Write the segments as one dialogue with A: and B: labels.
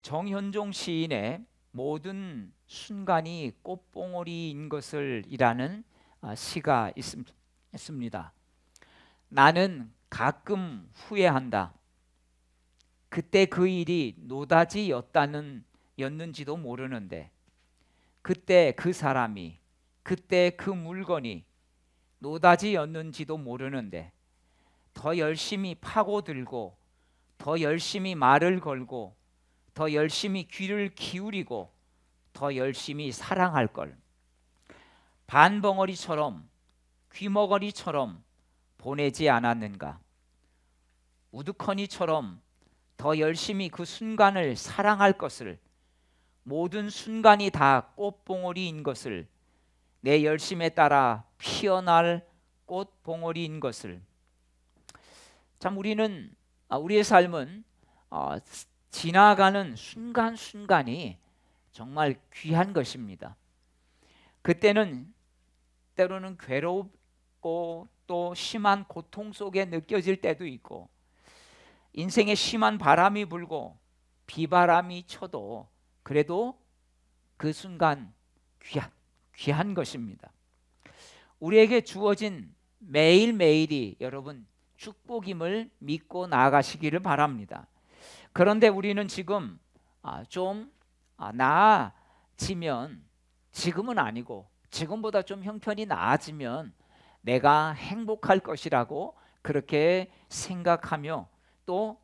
A: 정현종 시인의 모든 순간이 꽃봉오리인 것을 이라는 시가 있습니다. 나는 가끔 후회한다. 그때 그 일이 노다지였는지도 모르는데, 그때 그 사람이, 그때 그 물건이 노다지였는지도 모르는데, 더 열심히 파고들고, 더 열심히 말을 걸고, 더 열심히 귀를 기울이고, 더 열심히 사랑할 걸. 반벙어리처럼, 귀머거리처럼 보내지 않았는가. 우두커니처럼 더 열심히 그 순간을 사랑할 것을, 모든 순간이 다 꽃봉오리인 것을, 내 열심에 따라 피어날 꽃봉오리인 것을. 참 우리의 삶은 지나가는 순간순간이 정말 귀한 것입니다. 그때는 때로는 괴롭고 또 심한 고통 속에 느껴질 때도 있고, 인생에 심한 바람이 불고 비바람이 쳐도 그래도 그 순간 귀한 것입니다. 우리에게 주어진 매일매일이 여러분 축복임을 믿고 나아가시기를 바랍니다. 그런데 우리는 지금 좀 나아지면, 지금은 아니고 지금보다 좀 형편이 나아지면 내가 행복할 것이라고 그렇게 생각하며, 또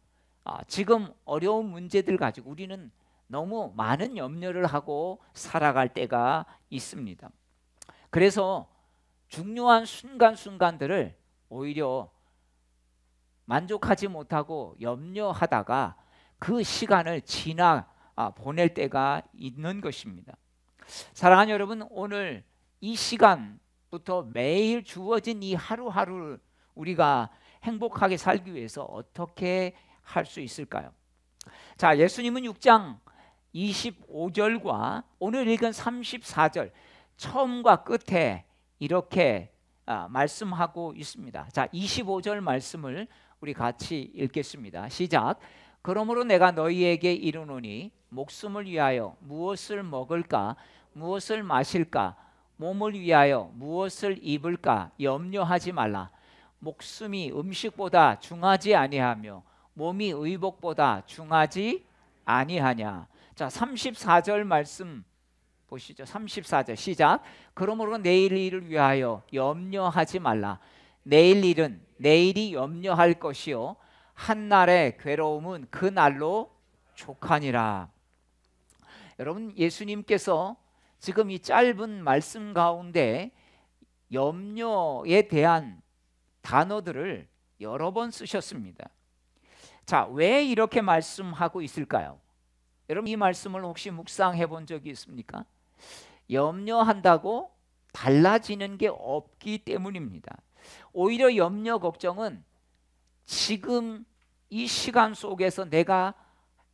A: 지금 어려운 문제들 가지고 우리는 너무 많은 염려를 하고 살아갈 때가 있습니다. 그래서 중요한 순간순간들을 오히려 만족하지 못하고 염려하다가 그 시간을 보낼 때가 있는 것입니다. 사랑하는 여러분, 오늘 이 시간부터 매일 주어진 이 하루하루를 우리가 행복하게 살기 위해서 어떻게 할 수 있을까요? 자, 예수님은 6장 25절과 오늘 읽은 34절 처음과 끝에 이렇게 말씀하고 있습니다. 자, 25절 말씀을 우리 같이 읽겠습니다. 시작. 그러므로 내가 너희에게 이르노니 목숨을 위하여 무엇을 먹을까, 무엇을 마실까, 몸을 위하여 무엇을 입을까 염려하지 말라. 목숨이 음식보다 중하지 아니하며 몸이 의복보다 중하지 아니하냐. 자, 34절 말씀 보시죠. 34절 시작. 그러므로 내일 일을 위하여 염려하지 말라. 내일 일은 내일이 염려할 것이요 한날의 괴로움은 그 날로 족하니라. 여러분, 예수님께서 지금 이 짧은 말씀 가운데 염려에 대한 단어들을 여러 번 쓰셨습니다. 자, 왜 이렇게 말씀하고 있을까요? 여러분, 이 말씀을 혹시 묵상해 본 적이 있습니까? 염려한다고 달라지는 게 없기 때문입니다. 오히려 염려 걱정은 지금 이 시간 속에서 내가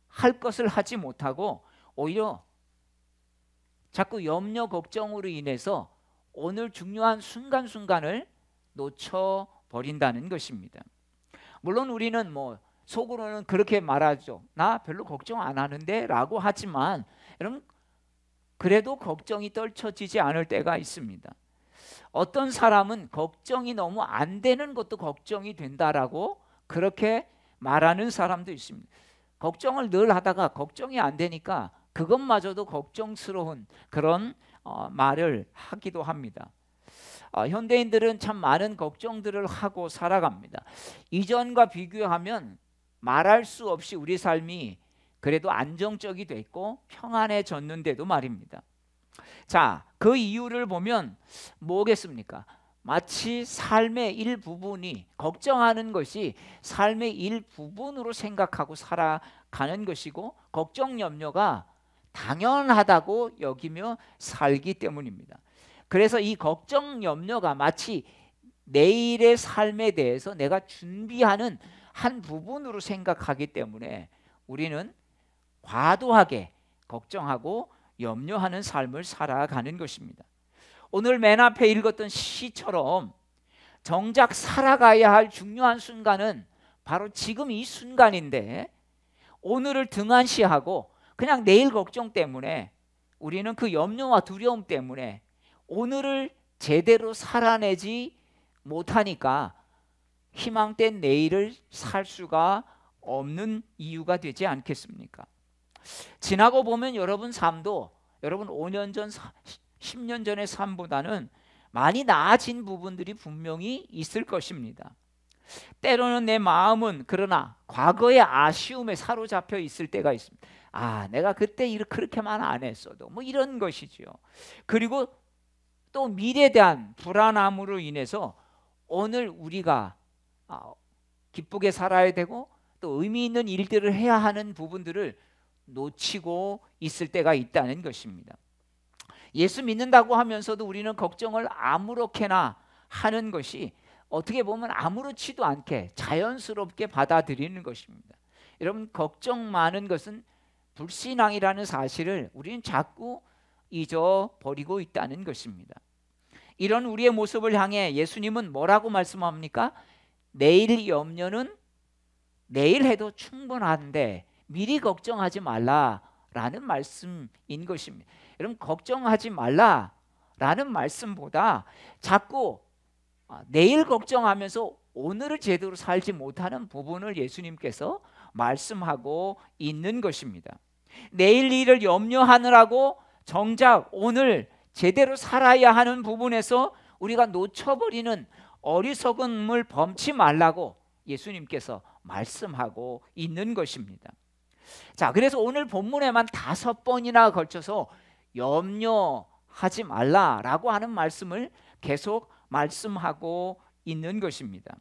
A: 할 것을 하지 못하고 오히려 자꾸 염려 걱정으로 인해서 오늘 중요한 순간순간을 놓쳐버린다는 것입니다. 물론 우리는 속으로는 그렇게 말하죠. 나 별로 걱정 안 하는데 라고 하지만 여러분, 그래도 걱정이 떨쳐지지 않을 때가 있습니다. 어떤 사람은 걱정이 너무 안 되는 것도 걱정이 된다라고 그렇게 말하는 사람도 있습니다. 걱정을 늘 하다가 걱정이 안 되니까 그것마저도 걱정스러운 그런 말을 하기도 합니다. 현대인들은 참 많은 걱정들을 하고 살아갑니다. 이전과 비교하면 말할 수 없이 우리 삶이 그래도 안정적이 됐고 평안해졌는데도 말입니다. 자, 그 이유를 보면 뭐겠습니까? 마치 삶의 일부분이, 걱정하는 것이 삶의 일부분으로 생각하고 살아가는 것이고 걱정 염려가 당연하다고 여기며 살기 때문입니다. 그래서 이 걱정 염려가 마치 내일의 삶에 대해서 내가 준비하는 한 부분으로 생각하기 때문에 우리는 과도하게 걱정하고 염려하는 삶을 살아가는 것입니다. 오늘 맨 앞에 읽었던 시처럼 정작 살아가야 할 중요한 순간은 바로 지금 이 순간인데 오늘을 등한시하고 그냥 내일 걱정 때문에, 우리는 그 염려와 두려움 때문에 오늘을 제대로 살아내지 못하니까 희망된 내일을 살 수가 없는 이유가 되지 않겠습니까? 지나고 보면 여러분 삶도 여러분 5년 전, 10년 전의 삶보다는 많이 나아진 부분들이 분명히 있을 것입니다. 때로는 내 마음은 그러나 과거의 아쉬움에 사로잡혀 있을 때가 있습니다. 내가 그때 그렇게만 안 했어도 뭐 이런 것이지요. 그리고 또 미래에 대한 불안함으로 인해서 오늘 우리가 기쁘게 살아야 되고 또 의미 있는 일들을 해야 하는 부분들을 놓치고 있을 때가 있다는 것입니다. 예수 믿는다고 하면서도 우리는 걱정을 아무렇게나 하는 것이 어떻게 보면 아무렇지도 않게 자연스럽게 받아들이는 것입니다. 여러분, 걱정 많은 것은 불신앙이라는 사실을 우리는 자꾸 잊어버리고 있다는 것입니다. 이런 우리의 모습을 향해 예수님은 뭐라고 말씀합니까? 내일 염려는 내일 해도 충분한데 미리 걱정하지 말라라는 말씀인 것입니다. 여러분, 걱정하지 말라라는 말씀보다 자꾸 내일 걱정하면서 오늘을 제대로 살지 못하는 부분을 예수님께서 말씀하고 있는 것입니다. 내일 일을 염려하느라고 정작 오늘 제대로 살아야 하는 부분에서 우리가 놓쳐버리는 어리석음을 범치 말라고 예수님께서 말씀하고 있는 것입니다. 자, 그래서 오늘 본문에만 5번이나 걸쳐서 염려하지 말라라고 하는 말씀을 계속 말씀하고 있는 것입니다.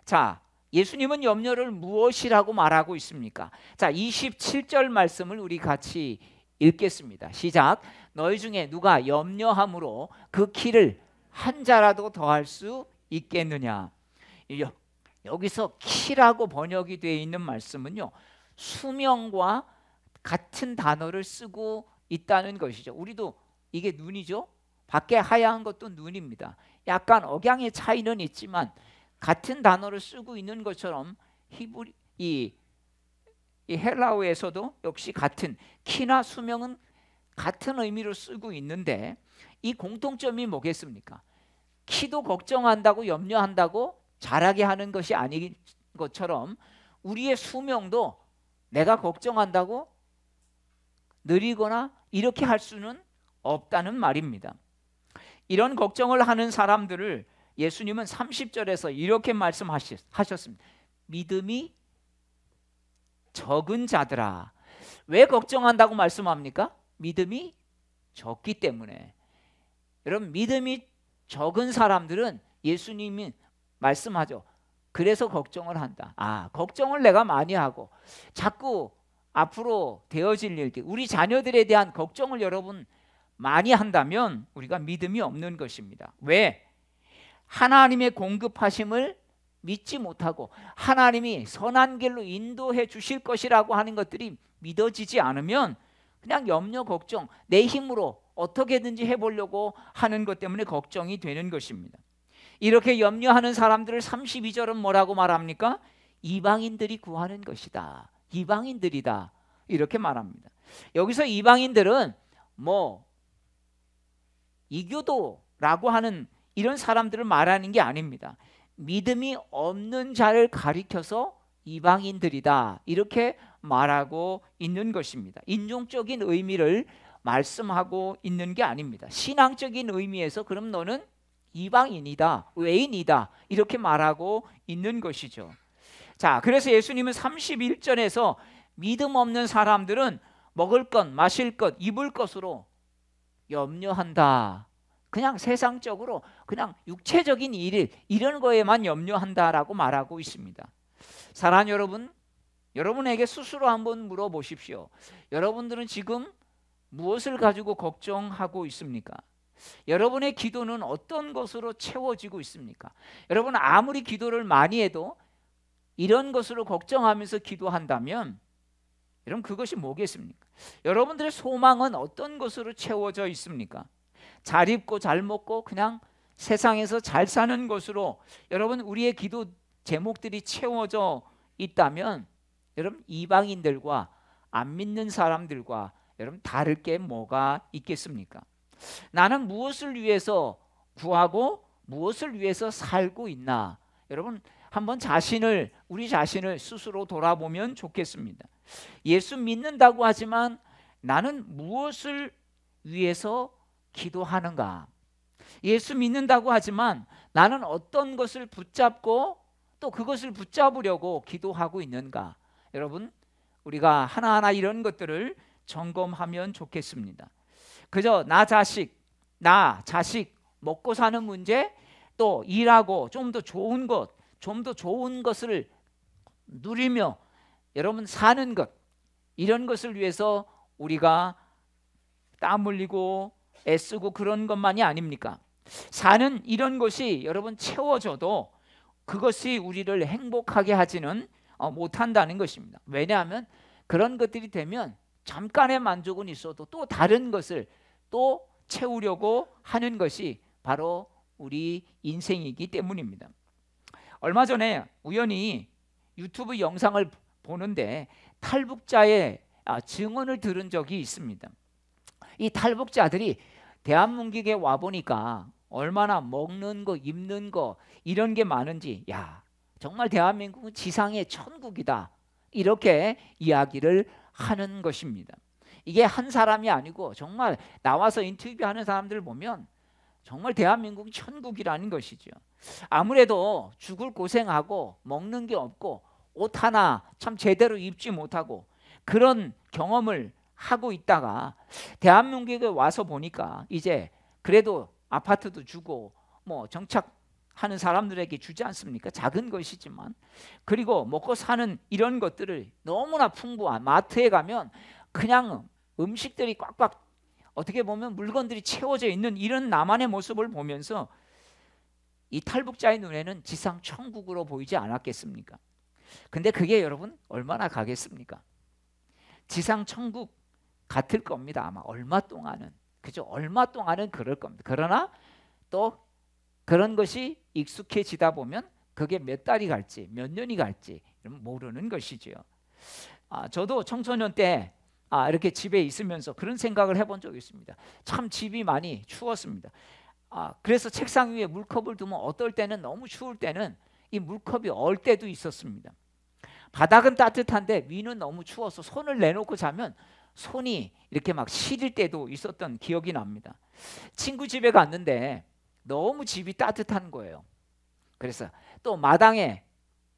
A: 자, 예수님은 염려를 무엇이라고 말하고 있습니까? 자, 27절 말씀을 우리 같이 읽겠습니다. 시작. 너희 중에 누가 염려함으로 그 키를 한 자라도 더할 수 있겠느냐. 여기서 키라고 번역이 되어 있는 말씀은요, 수명과 같은 단어를 쓰고 있다는 것이죠. 우리도 이게 눈이죠. 밖에 하얀 것도 눈입니다. 약간 억양의 차이는 있지만 같은 단어를 쓰고 있는 것처럼 이 헬라어에서도 역시 같은 키나 수명은 같은 의미로 쓰고 있는데 이 공통점이 뭐겠습니까? 키도 걱정한다고 염려한다고 자라게 하는 것이 아닌 것처럼 우리의 수명도 내가 걱정한다고 느리거나 이렇게 할 수는 없다는 말입니다. 이런 걱정을 하는 사람들을 예수님은 30절에서 이렇게 말씀하셨습니다. 믿음이 적은 자들아. 왜 걱정한다고 말씀합니까? 믿음이 적기 때문에. 여러분, 믿음이 적은 사람들은 예수님이 말씀하죠. 그래서 걱정을 한다. 걱정을 내가 많이 하고 자꾸 앞으로 되어질 일들, 우리 자녀들에 대한 걱정을 여러분 많이 한다면 우리가 믿음이 없는 것입니다. 왜? 하나님의 공급하심을 믿지 못하고 하나님이 선한 길로 인도해 주실 것이라고 하는 것들이 믿어지지 않으면 그냥 염려, 걱정, 내 힘으로 어떻게든지 해보려고 하는 것 때문에 걱정이 되는 것입니다. 이렇게 염려하는 사람들을 32절은 뭐라고 말합니까? 이방인들이 구하는 것이다. 이방인들이다. 이렇게 말합니다. 여기서 이방인들은 이교도라고 하는 이런 사람들을 말하는 게 아닙니다. 믿음이 없는 자를 가리켜서 이방인들이다. 이렇게 말하고 있는 것입니다. 인종적인 의미를 말씀하고 있는 게 아닙니다. 신앙적인 의미에서 그럼 너는 이방인이다, 외인이다 이렇게 말하고 있는 것이죠. 자, 그래서 예수님은 31절에서 믿음 없는 사람들은 먹을 것, 마실 것, 입을 것으로 염려한다. 그냥 세상적으로 그냥 육체적인 일 이런 거에만 염려한다라고 말하고 있습니다. 사랑하는 여러분, 여러분에게 스스로 한번 물어보십시오. 여러분들은 지금 무엇을 가지고 걱정하고 있습니까? 여러분의 기도는 어떤 것으로 채워지고 있습니까? 여러분 아무리 기도를 많이 해도 이런 것으로 걱정하면서 기도한다면 여러분 그것이 뭐겠습니까? 여러분들의 소망은 어떤 것으로 채워져 있습니까? 잘 입고 잘 먹고 그냥 세상에서 잘 사는 것으로 여러분 우리의 기도 제목들이 채워져 있다면 여러분 이방인들과 안 믿는 사람들과 여러분 다를 게 뭐가 있겠습니까? 나는 무엇을 위해서 구하고 무엇을 위해서 살고 있나? 여러분 한번 우리 자신을 스스로 돌아보면 좋겠습니다. 예수 믿는다고 하지만 나는 무엇을 위해서 기도하는가? 예수 믿는다고 하지만 나는 어떤 것을 붙잡고 또 그것을 붙잡으려고 기도하고 있는가? 여러분 우리가 하나하나 이런 것들을 점검하면 좋겠습니다. 그저 나 자식 먹고 사는 문제, 또 일하고 좀 더 좋은 것을 누리며 여러분 사는 것, 이런 것을 위해서 우리가 땀 흘리고 애쓰고 그런 것만이 아닙니까? 사는 이런 것이 여러분 채워져도 그것이 우리를 행복하게 하지는 못한다는 것입니다. 왜냐하면 그런 것들이 되면 잠깐의 만족은 있어도 또 다른 것을 또 채우려고 하는 것이 바로 우리 인생이기 때문입니다. 얼마 전에 우연히 유튜브 영상을 보는데 탈북자의 증언을 들은 적이 있습니다. 이 탈북자들이 대한민국에 와 보니까 얼마나 먹는 거, 입는 거 이런 게 많은지, 야, 정말 대한민국은 지상의 천국이다, 이렇게 이야기를 하는 것입니다. 이게 한 사람이 아니고 정말 나와서 인터뷰하는 사람들을 보면 정말 대한민국이 천국이라는 것이죠. 아무래도 죽을 고생하고 먹는 게 없고 옷 하나 참 제대로 입지 못하고 그런 경험을 하고 있다가 대한민국에 와서 보니까 이제 그래도 아파트도 주고 뭐 정착하는 사람들에게 주지 않습니까? 작은 것이지만. 그리고 먹고 사는 이런 것들을 너무나 풍부한 마트에 가면 그냥 음식들이 꽉꽉, 어떻게 보면 물건들이 채워져 있는 이런 나만의 모습을 보면서 이 탈북자의 눈에는 지상 천국으로 보이지 않았겠습니까? 근데 그게 여러분 얼마나 가겠습니까? 지상 천국 같을 겁니다. 아마 얼마 동안은, 그죠? 얼마 동안은 그럴 겁니다. 그러나 또 그런 것이 익숙해지다 보면 그게 몇 달이 갈지 몇 년이 갈지 모르는 것이죠. 저도 청소년 때 이렇게 집에 있으면서 그런 생각을 해본 적이 있습니다. 참 집이 많이 추웠습니다. 그래서 책상 위에 물컵을 두면 어떨 때는 너무 추울 때는 이 물컵이 얼 때도 있었습니다. 바닥은 따뜻한데 위는 너무 추워서 손을 내놓고 자면 손이 이렇게 막 시릴 때도 있었던 기억이 납니다. 친구 집에 갔는데 너무 집이 따뜻한 거예요. 그래서 또 마당에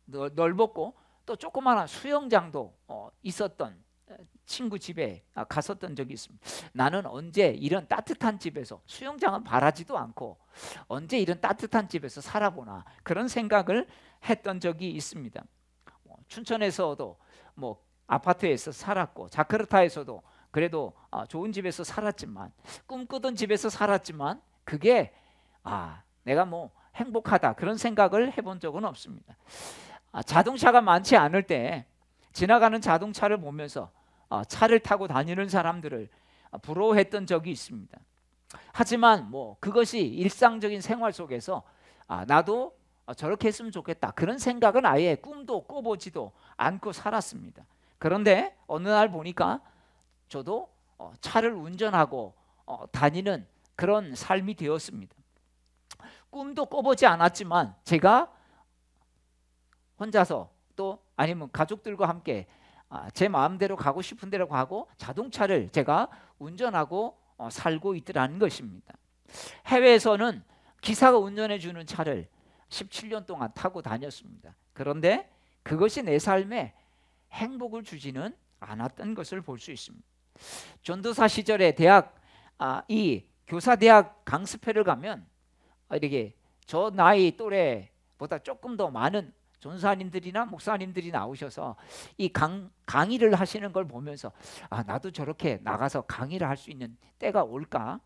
A: 넓었고 또 조그마한 수영장도 있었던 친구 집에 갔었던 적이 있습니다. 나는 언제 이런 따뜻한 집에서, 수영장은 바라지도 않고 언제 이런 따뜻한 집에서 살아보나, 그런 생각을 했던 적이 있습니다. 춘천에서도 뭐 아파트에서 살았고 자카르타에서도 그래도 좋은 집에서 살았지만, 꿈꾸던 집에서 살았지만 그게 내가 뭐 행복하다 그런 생각을 해본 적은 없습니다. 자동차가 많지 않을 때 지나가는 자동차를 보면서 차를 타고 다니는 사람들을 부러워했던 적이 있습니다. 하지만 뭐 그것이 일상적인 생활 속에서 나도 저렇게 했으면 좋겠다 그런 생각은 아예 꿈도 꿔보지도 않고 살았습니다. 그런데 어느 날 보니까 저도 차를 운전하고 다니는 그런 삶이 되었습니다. 꿈도 꿔보지 않았지만 제가 혼자서 또 아니면 가족들과 함께 제 마음대로 가고 싶은 대로 가고 자동차를 제가 운전하고 살고 있더라는 것입니다. 해외에서는 기사가 운전해 주는 차를 17년 동안 타고 다녔습니다. 그런데 그것이 내 삶에 행복을 주지는 않았던 것을 볼 수 있습니다. 전도사 시절에 이 교사대학 강습회를 가면 이렇게 저 나이 또래보다 조금 더 많은 전사님들이나 목사님들이 나오셔서 이 강의를 하시는 걸 보면서 나도 저렇게 나가서 강의를 할 수 있는 때가 올까?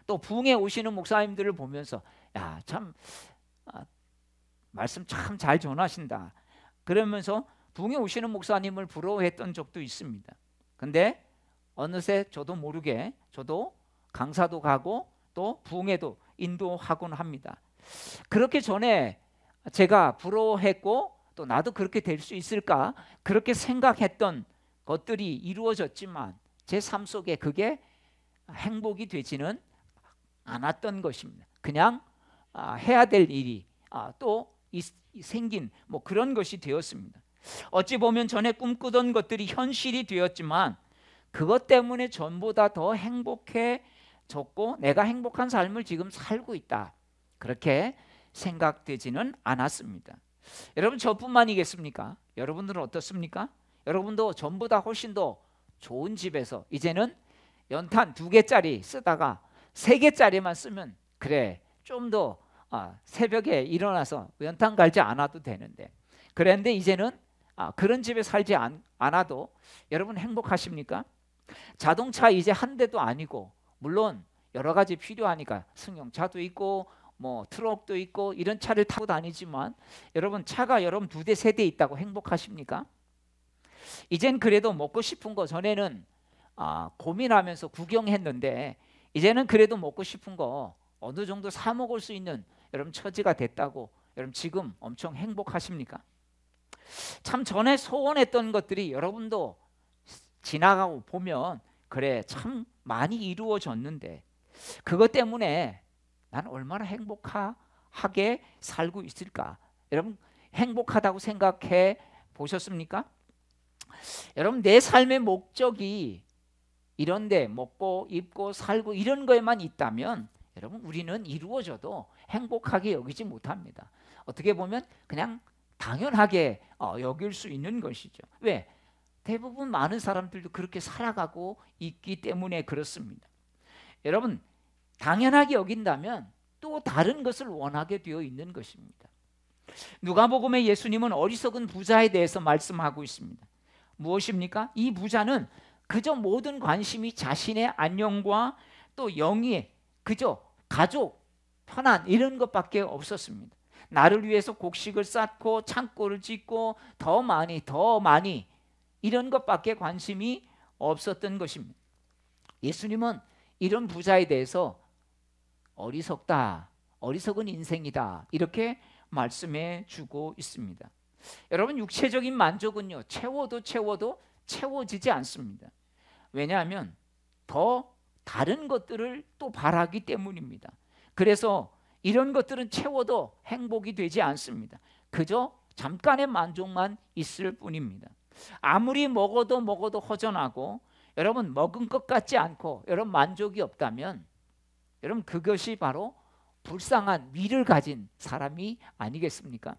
A: 또 부흥에 오시는 목사님들을 보면서 참 말씀 참 잘 전하신다 그러면서 부흥에 오시는 목사님을 부러워했던 적도 있습니다. 근데 어느새 저도 모르게 저도 강사도 가고 또 부흥에도 인도하곤 합니다. 그렇게 전에 제가 부러워했고 또 나도 그렇게 될 수 있을까 그렇게 생각했던 것들이 이루어졌지만 제 삶 속에 그게 행복이 되지는 않았던 것입니다. 그냥 해야 될 일이 또 생긴 뭐 그런 것이 되었습니다. 어찌 보면 전에 꿈꾸던 것들이 현실이 되었지만 그것 때문에 전보다 더 행복해졌고 내가 행복한 삶을 지금 살고 있다, 그렇게 생각되지는 않았습니다. 여러분, 저뿐만이겠습니까? 여러분들은 어떻습니까? 여러분도 전보다 훨씬 더 좋은 집에서 이제는 연탄 2개짜리 쓰다가 3개짜리만 쓰면 그래 좀 더 새벽에 일어나서 연탄 갈지 않아도 되는데, 그런데 이제는 그런 집에 살지 않아도 여러분 행복하십니까? 자동차 이제 한 대도 아니고, 물론 여러 가지 필요하니까 승용차도 있고 뭐 트럭도 있고 이런 차를 타고 다니지만 여러분, 차가 여러분 2대 3대 있다고 행복하십니까? 이젠 그래도 먹고 싶은 거, 전에는 고민하면서 구경했는데 이제는 그래도 먹고 싶은 거 어느 정도 사 먹을 수 있는 여러분 처지가 됐다고 여러분 지금 엄청 행복하십니까? 참 전에 소원했던 것들이 여러분도 지나가고 보면 그래 참 많이 이루어졌는데 그것 때문에 난 얼마나 행복하게 살고 있을까? 여러분 행복하다고 생각해 보셨습니까? 여러분, 내 삶의 목적이 이런데 먹고 입고 살고 이런 거에만 있다면 여러분 우리는 이루어져도 행복하게 여기지 못합니다. 어떻게 보면 그냥 당연하게 여길 수 있는 것이죠. 왜? 대부분 많은 사람들도 그렇게 살아가고 있기 때문에 그렇습니다. 여러분, 당연하게 여긴다면 또 다른 것을 원하게 되어 있는 것입니다. 누가복음에 예수님은 어리석은 부자에 대해서 말씀하고 있습니다. 무엇입니까? 이 부자는 그저 모든 관심이 자신의 안녕과 또 영예, 그저 가족, 편안 이런 것밖에 없었습니다. 나를 위해서 곡식을 쌓고 창고를 짓고 더 많이 이런 것밖에 관심이 없었던 것입니다. 예수님은 이런 부자에 대해서 어리석다, 어리석은 인생이다 이렇게 말씀해 주고 있습니다. 여러분, 육체적인 만족은요 채워도 채워지지 않습니다. 왜냐하면 더 다른 것들을 또 바라기 때문입니다. 그래서 이런 것들은 채워도 행복이 되지 않습니다. 그저 잠깐의 만족만 있을 뿐입니다. 아무리 먹어도 허전하고 여러분 먹은 것 같지 않고 여러분 만족이 없다면 여러분 그것이 바로 불쌍한 위를 가진 사람이 아니겠습니까?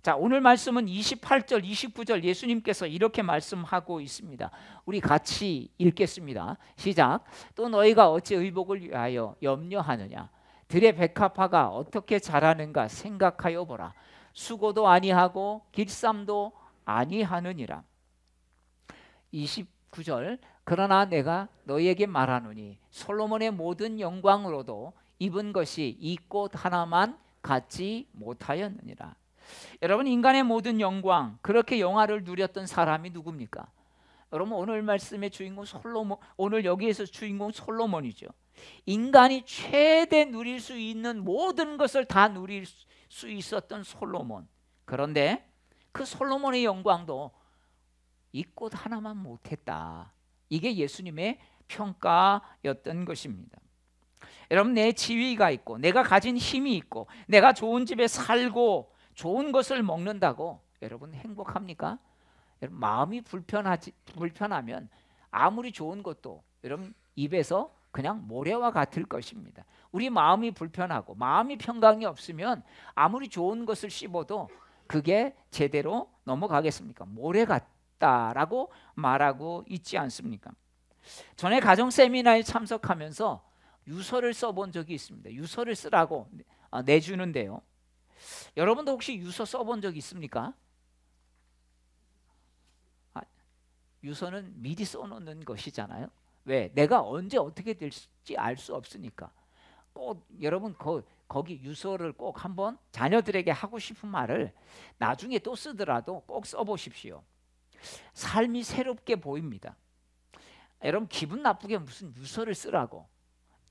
A: 자, 오늘 말씀은 28절 29절 예수님께서 이렇게 말씀하고 있습니다. 우리 같이 읽겠습니다. 시작. 또 너희가 어찌 의복을 위하여 염려하느냐? 들의 백합화가 어떻게 자라는가 생각하여 보라. 수고도 아니하고 길쌈도 아니하느니라. 29절. 그러나 내가 너희에게 말하노니 솔로몬의 모든 영광으로도 입은 것이 이 꽃 하나만 갖지 못하였느니라. 여러분, 인간의 모든 영광, 그렇게 영화를 누렸던 사람이 누굽니까? 여러분, 오늘 말씀의 주인공 솔로몬, 오늘 여기에서 주인공 솔로몬이죠. 인간이 최대 누릴 수 있는 모든 것을 다 누릴 수 있었던 솔로몬. 그런데 그 솔로몬의 영광도 이 꽃 하나만 못했다. 이게 예수님의 평가였던 것입니다. 여러분, 내 지위가 있고 내가 가진 힘이 있고 내가 좋은 집에 살고 좋은 것을 먹는다고 여러분 행복합니까? 여러분, 마음이 불편하면 아무리 좋은 것도 여러분 입에서 그냥 모래와 같을 것입니다. 우리 마음이 불편하고 마음이 평강이 없으면 아무리 좋은 것을 씹어도 그게 제대로 넘어가겠습니까? 모래 같다라고 말하고 있지 않습니까? 전에 가정 세미나에 참석하면서 유서를 써본 적이 있습니다. 유서를 쓰라고 내주는데요. 여러분도 혹시 유서 써본 적 있습니까? 유서는 미리 써놓는 것이잖아요. 왜? 내가 언제 어떻게 될지 알 수 없으니까. 꼭 여러분 거기 유서를 꼭 한번 자녀들에게 하고 싶은 말을 나중에 또 쓰더라도 꼭 써보십시오. 삶이 새롭게 보입니다. 여러분, 기분 나쁘게 무슨 유서를 쓰라고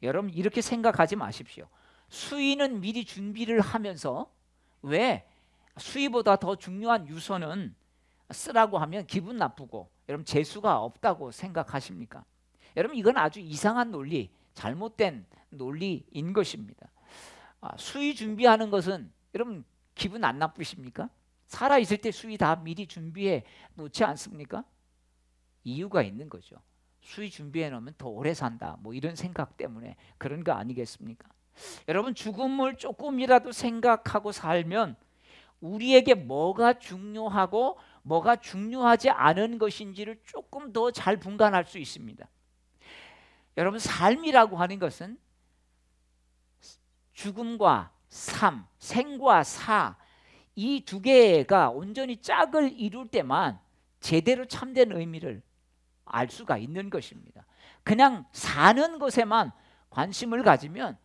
A: 여러분 이렇게 생각하지 마십시오. 수의는 미리 준비를 하면서, 왜? 수의보다 더 중요한 유서는 쓰라고 하면 기분 나쁘고 여러분 재수가 없다고 생각하십니까? 여러분 이건 아주 이상한 논리, 잘못된 논리인 것입니다. 수의 준비하는 것은 여러분 기분 안 나쁘십니까? 살아있을 때 수의 다 미리 준비해 놓지 않습니까? 이유가 있는 거죠. 수의 준비해 놓으면 더 오래 산다, 뭐 이런 생각 때문에 그런 거 아니겠습니까? 여러분 죽음을 조금이라도 생각하고 살면 우리에게 뭐가 중요하고 뭐가 중요하지 않은 것인지를 조금 더 잘 분간할 수 있습니다. 여러분 삶이라고 하는 것은 죽음과 삶, 생과 사, 이 두 개가 온전히 짝을 이룰 때만 제대로 참된 의미를 알 수가 있는 것입니다. 그냥 사는 것에만 관심을 가지면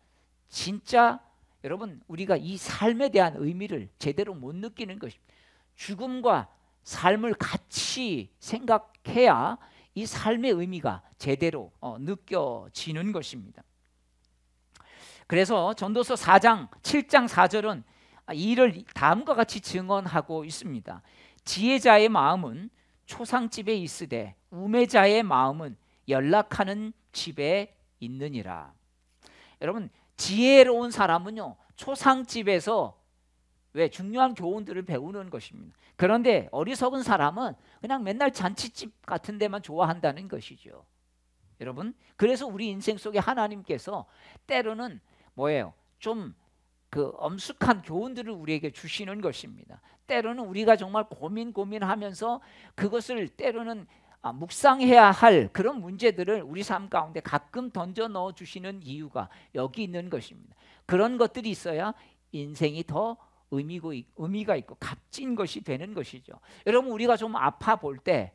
A: 진짜 여러분 우리가 이 삶에 대한 의미를 제대로 못 느끼는 것입니다. 죽음과 삶을 같이 생각해야 이 삶의 의미가 제대로 느껴지는 것입니다. 그래서 전도서 4장 7장 4절은 이를 다음과 같이 증언하고 있습니다. 지혜자의 마음은 초상집에 있으되 우매자의 마음은 연락하는 집에 있느니라. 여러분 지혜로운 사람은요 초상집에서 왜 중요한 교훈들을 배우는 것입니다. 그런데 어리석은 사람은 그냥 맨날 잔치집 같은 데만 좋아한다는 것이죠. 여러분 그래서 우리 인생 속에 하나님께서 때로는 뭐예요? 좀 그 엄숙한 교훈들을 우리에게 주시는 것입니다. 때로는 우리가 정말 고민하면서 그것을 때로는 묵상해야 할 그런 문제들을 우리 삶 가운데 가끔 던져 넣어 주시는 이유가 여기 있는 것입니다. 그런 것들이 있어야 인생이 더 의미가 있고 값진 것이 되는 것이죠. 여러분 우리가 좀 아파 볼 때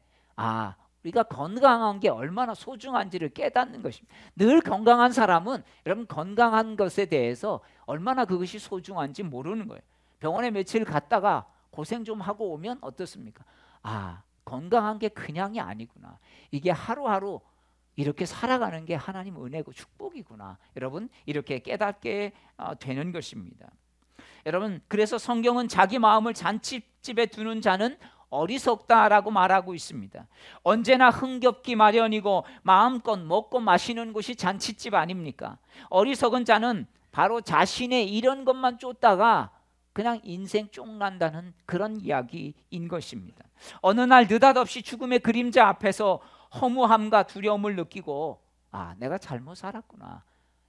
A: 우리가 건강한 게 얼마나 소중한지를 깨닫는 것입니다. 늘 건강한 사람은 여러분 건강한 것에 대해서 얼마나 그것이 소중한지 모르는 거예요. 병원에 며칠 갔다가 고생 좀 하고 오면 어떻습니까? 건강한 게 그냥이 아니구나. 이게 하루하루 이렇게 살아가는 게 하나님 은혜고 축복이구나. 여러분 이렇게 깨닫게 되는 것입니다. 여러분 그래서 성경은 자기 마음을 잔치집에 두는 자는 어리석다라고 말하고 있습니다. 언제나 흥겹기 마련이고 마음껏 먹고 마시는 곳이 잔치집 아닙니까? 어리석은 자는 바로 자신의 이런 것만 쫓다가 그냥 인생 쫑난다는 그런 이야기인 것입니다. 어느 날 느닷없이 죽음의 그림자 앞에서 허무함과 두려움을 느끼고 내가 잘못 살았구나.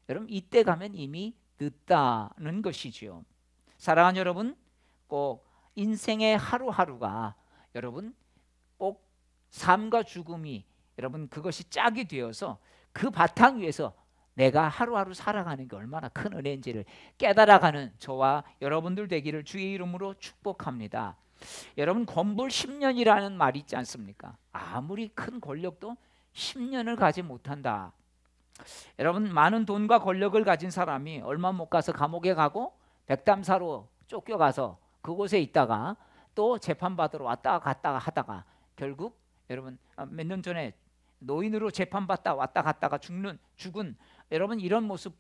A: 여러분 이때 가면 이미 늦다는 것이죠. 사랑하는 여러분, 꼭 인생의 하루하루가 여러분 꼭 삶과 죽음이 여러분 그것이 짝이 되어서 그 바탕 위에서 내가 하루하루 살아가는 게 얼마나 큰 은혜인지를 깨달아가는 저와 여러분들 되기를 주의 이름으로 축복합니다. 여러분 권불 10년이라는 말이 있지 않습니까? 아무리 큰 권력도 10년을 가지 못한다. 여러분 많은 돈과 권력을 가진 사람이 얼마 못 가서 감옥에 가고 백담사로 쫓겨가서 그곳에 있다가 또 재판받으러 왔다가 갔다가 하다가 결국 여러분 몇 년 전에 노인으로 재판받다 왔다 갔다가 죽은 여러분 이런 모습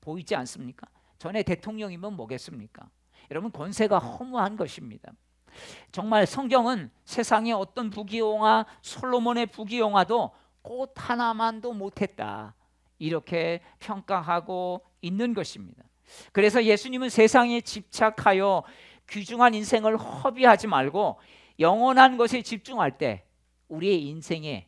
A: 보이지 않습니까? 전에 대통령이면 뭐겠습니까? 여러분 권세가 허무한 것입니다. 정말 성경은 세상의 어떤 부귀영화 솔로몬의 부귀영화도 꽃 하나만도 못했다 이렇게 평가하고 있는 것입니다. 그래서 예수님은 세상에 집착하여 귀중한 인생을 허비하지 말고 영원한 것에 집중할 때 우리의 인생에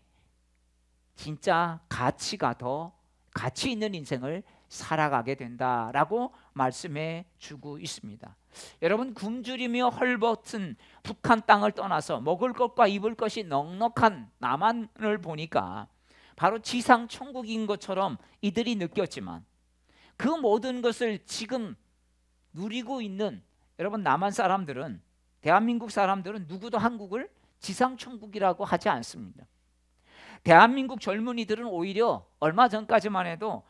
A: 진짜 가치 있는 인생을 살아가게 된다라고 말씀해 주고 있습니다. 여러분 굶주리며 헐벗은 북한 땅을 떠나서 먹을 것과 입을 것이 넉넉한 남한을 보니까 바로 지상 천국인 것처럼 이들이 느꼈지만 그 모든 것을 지금 누리고 있는 여러분 남한 사람들은 대한민국 사람들은 누구도 한국을 지상 천국이라고 하지 않습니다. 대한민국 젊은이들은 오히려 얼마 전까지만 해도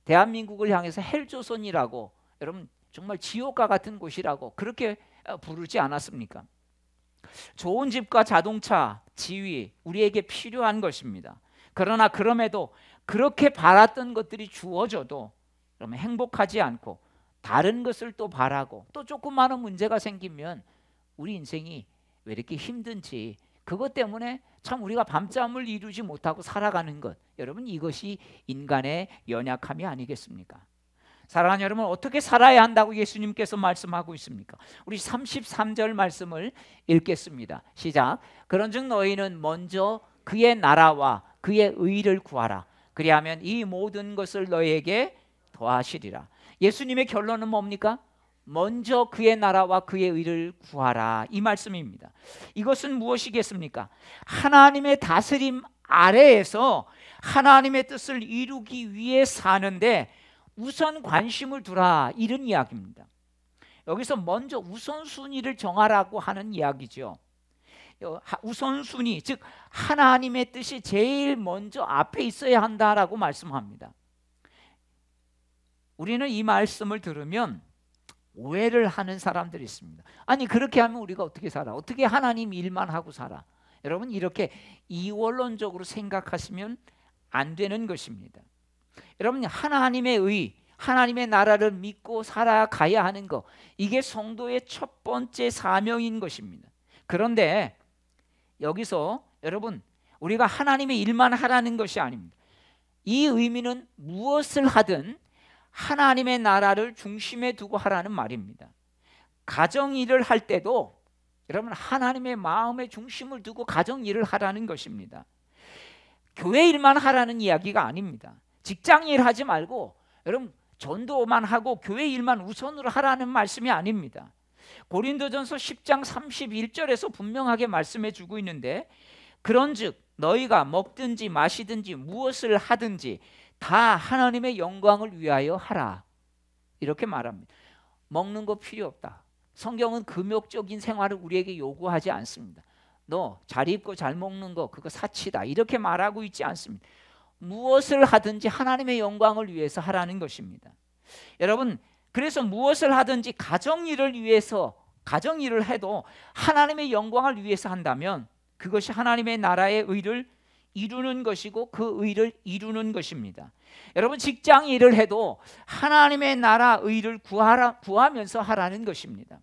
A: 대한민국을 향해서 헬조선이라고 여러분 정말 지옥과 같은 곳이라고 그렇게 부르지 않았습니까? 좋은 집과 자동차, 지위 우리에게 필요한 것입니다. 그러나 그럼에도 그렇게 바랐던 것들이 주어져도 그러면 행복하지 않고 다른 것을 또 바라고 또 조그마한 문제가 생기면 우리 인생이 왜 이렇게 힘든지 그것 때문에 참 우리가 밤잠을 이루지 못하고 살아가는 것, 여러분 이것이 인간의 연약함이 아니겠습니까? 사랑하는 여러분, 어떻게 살아야 한다고 예수님께서 말씀하고 있습니까? 우리 33절 말씀을 읽겠습니다. 시작. 그런즉 너희는 먼저 그의 나라와 그의 의를 구하라. 그리하면 이 모든 것을 너희에게 더하시리라. 예수님의 결론은 뭡니까? 먼저 그의 나라와 그의 의를 구하라, 이 말씀입니다. 이것은 무엇이겠습니까? 하나님의 다스림 아래에서 하나님의 뜻을 이루기 위해 사는데 우선 관심을 두라, 이런 이야기입니다. 여기서 먼저 우선순위를 정하라고 하는 이야기죠. 우선순위, 즉 하나님의 뜻이 제일 먼저 앞에 있어야 한다라고 말씀합니다. 우리는 이 말씀을 들으면 오해를 하는 사람들이 있습니다. 아니 그렇게 하면 우리가 어떻게 살아? 어떻게 하나님 일만 하고 살아? 여러분 이렇게 이원론적으로 생각하시면 안 되는 것입니다. 여러분 하나님의 의, 하나님의 나라를 믿고 살아가야 하는 것, 이게 성도의 첫 번째 사명인 것입니다. 그런데 여기서 여러분 우리가 하나님의 일만 하라는 것이 아닙니다. 이 의미는 무엇을 하든 하나님의 나라를 중심에 두고 하라는 말입니다. 가정 일을 할 때도 여러분 하나님의 마음의 중심을 두고 가정 일을 하라는 것입니다. 교회 일만 하라는 이야기가 아닙니다. 직장 일 하지 말고 여러분 전도만 하고 교회 일만 우선으로 하라는 말씀이 아닙니다. 고린도전서 10장 31절에서 분명하게 말씀해 주고 있는데, 그런즉 너희가 먹든지 마시든지 무엇을 하든지 다 하나님의 영광을 위하여 하라, 이렇게 말합니다. 먹는 거 필요 없다. 성경은 금욕적인 생활을 우리에게 요구하지 않습니다. 너 잘 입고 잘 먹는 거 그거 사치다, 이렇게 말하고 있지 않습니다. 무엇을 하든지 하나님의 영광을 위해서 하라는 것입니다. 여러분 그래서 무엇을 하든지 가정일을 위해서, 가정일을 해도 하나님의 영광을 위해서 한다면 그것이 하나님의 나라의 의를 이루는 것이고 그 의를 이루는 것입니다. 여러분 직장 일을 해도 하나님의 나라 의를 구하면서 하라는 것입니다.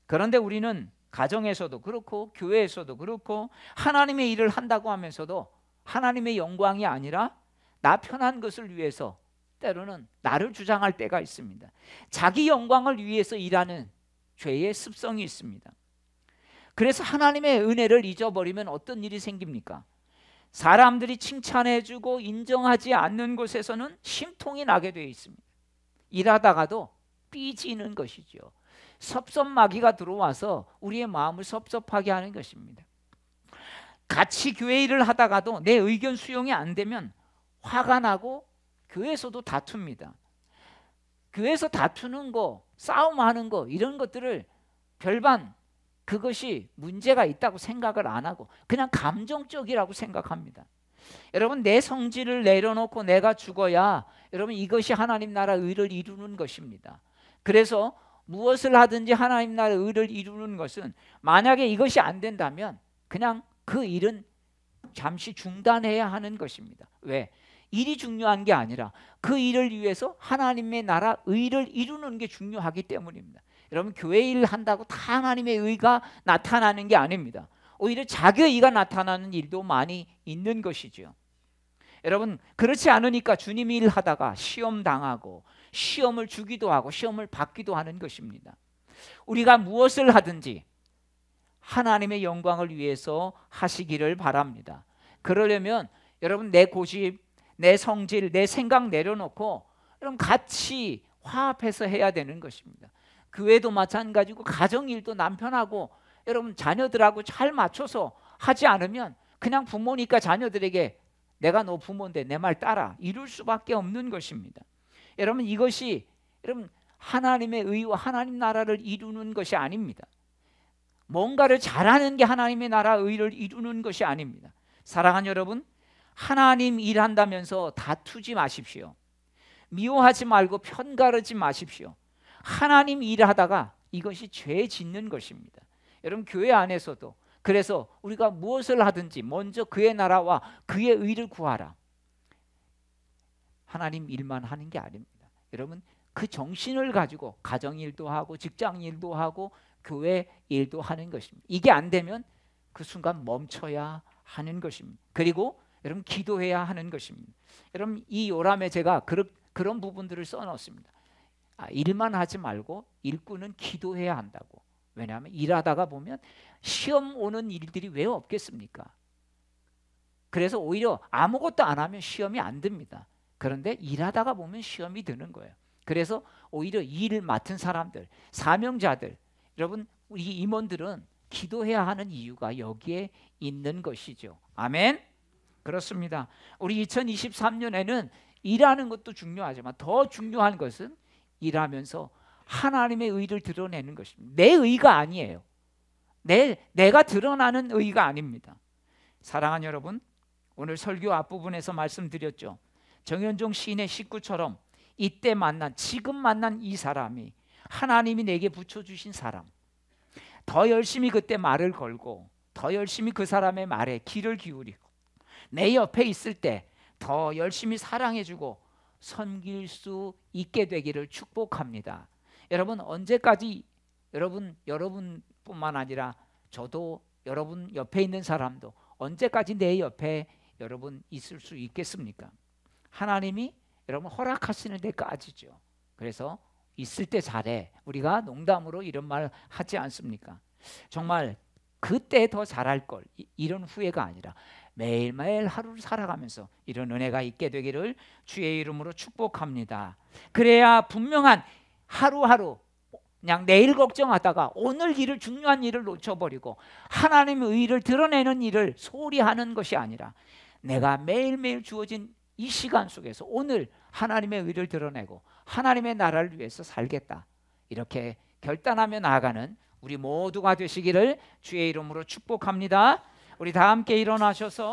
A: 그런데 우리는 가정에서도 그렇고 교회에서도 그렇고 하나님의 일을 한다고 하면서도 하나님의 영광이 아니라 나 편한 것을 위해서 때로는 나를 주장할 때가 있습니다. 자기 영광을 위해서 일하는 죄의 습성이 있습니다. 그래서 하나님의 은혜를 잊어버리면 어떤 일이 생깁니까? 사람들이 칭찬해주고 인정하지 않는 곳에서는 심통이 나게 되어 있습니다. 일하다가도 삐지는 것이죠. 섭섭마귀가 들어와서 우리의 마음을 섭섭하게 하는 것입니다. 같이 교회 일을 하다가도 내 의견 수용이 안 되면 화가 나고 교회에서도 다툽니다. 교회에서 다투는 거, 싸움하는 거, 이런 것들을 별반 그것이 문제가 있다고 생각을 안 하고 그냥 감정적이라고 생각합니다. 여러분 내 성질을 내려놓고 내가 죽어야 여러분 이것이 하나님 나라 의를 이루는 것입니다. 그래서 무엇을 하든지 하나님 나라 의를 이루는 것은 만약에 이것이 안 된다면 그냥 그 일은 잠시 중단해야 하는 것입니다. 왜? 일이 중요한 게 아니라 그 일을 위해서 하나님의 나라 의를 이루는 게 중요하기 때문입니다. 여러분 교회 일 한다고 다 하나님의 의가 나타나는 게 아닙니다. 오히려 자기 의가 나타나는 일도 많이 있는 것이죠. 여러분 그렇지 않으니까 주님이 일하다가 시험 당하고 시험을 주기도 하고 시험을 받기도 하는 것입니다. 우리가 무엇을 하든지 하나님의 영광을 위해서 하시기를 바랍니다. 그러려면 여러분 내 고집, 내 성질, 내 생각 내려놓고 여러분 같이 화합해서 해야 되는 것입니다. 교회도 마찬가지고 가정일도 남편하고 여러분 자녀들하고 잘 맞춰서 하지 않으면 그냥 부모니까 자녀들에게 내가 너 부모인데 내 말 따라, 이룰 수밖에 없는 것입니다. 여러분 이것이 여러분 하나님의 의와 하나님 나라를 이루는 것이 아닙니다. 뭔가를 잘하는 게 하나님의 나라 의를 이루는 것이 아닙니다. 사랑하는 여러분, 하나님 일한다면서 다투지 마십시오. 미워하지 말고 편가르지 마십시오. 하나님 일하다가 이것이 죄 짓는 것입니다. 여러분 교회 안에서도 그래서 우리가 무엇을 하든지 먼저 그의 나라와 그의 의를 구하라. 하나님 일만 하는 게 아닙니다. 여러분 그 정신을 가지고 가정 일도 하고 직장 일도 하고 교회 일도 하는 것입니다. 이게 안 되면 그 순간 멈춰야 하는 것입니다. 그리고 여러분 기도해야 하는 것입니다. 여러분 이 요람에 제가 그런 부분들을 써놓습니다. 일만 하지 말고 일꾼은 기도해야 한다고. 왜냐하면 일하다가 보면 시험 오는 일들이 왜 없겠습니까? 그래서 오히려 아무것도 안 하면 시험이 안 듭니다. 그런데 일하다가 보면 시험이 드는 거예요. 그래서 오히려 일을 맡은 사람들, 사명자들, 여러분 우리 임원들은 기도해야 하는 이유가 여기에 있는 것이죠. 아멘. 그렇습니다. 우리 2023년에는 일하는 것도 중요하지만 더 중요한 것은 일하면서 하나님의 의를 드러내는 것입니다. 내 의가 아니에요. 내가 드러나는 의가 아닙니다. 사랑하는 여러분, 오늘 설교 앞부분에서 말씀드렸죠. 정현종 시인의 식구처럼 이때 만난, 지금 만난 이 사람이 하나님이 내게 붙여주신 사람, 더 열심히 그때 말을 걸고 더 열심히 그 사람의 말에 귀를 기울이고 내 옆에 있을 때 더 열심히 사랑해주고 섬길 수 있게 되기를 축복합니다. 여러분 언제까지 여러분뿐만 아니라 저도 여러분 옆에 있는 사람도 언제까지 내 옆에 여러분 있을 수 있겠습니까? 하나님이 여러분 허락하시는 데까지죠. 그래서 있을 때 잘해. 우리가 농담으로 이런 말 하지 않습니까? 정말 그때 더 잘할 걸, 이런 후회가 아니라 매일매일 하루를 살아가면서 이런 은혜가 있게 되기를 주의 이름으로 축복합니다. 그래야 분명한 하루하루 그냥 내일 걱정하다가 오늘 일을, 중요한 일을 놓쳐버리고 하나님의 의를 드러내는 일을 소홀히 하는 것이 아니라 내가 매일매일 주어진 이 시간 속에서 오늘 하나님의 의를 드러내고 하나님의 나라를 위해서 살겠다, 이렇게 결단하며 나아가는 우리 모두가 되시기를 주의 이름으로 축복합니다. 우리 다 함께 일어나셔서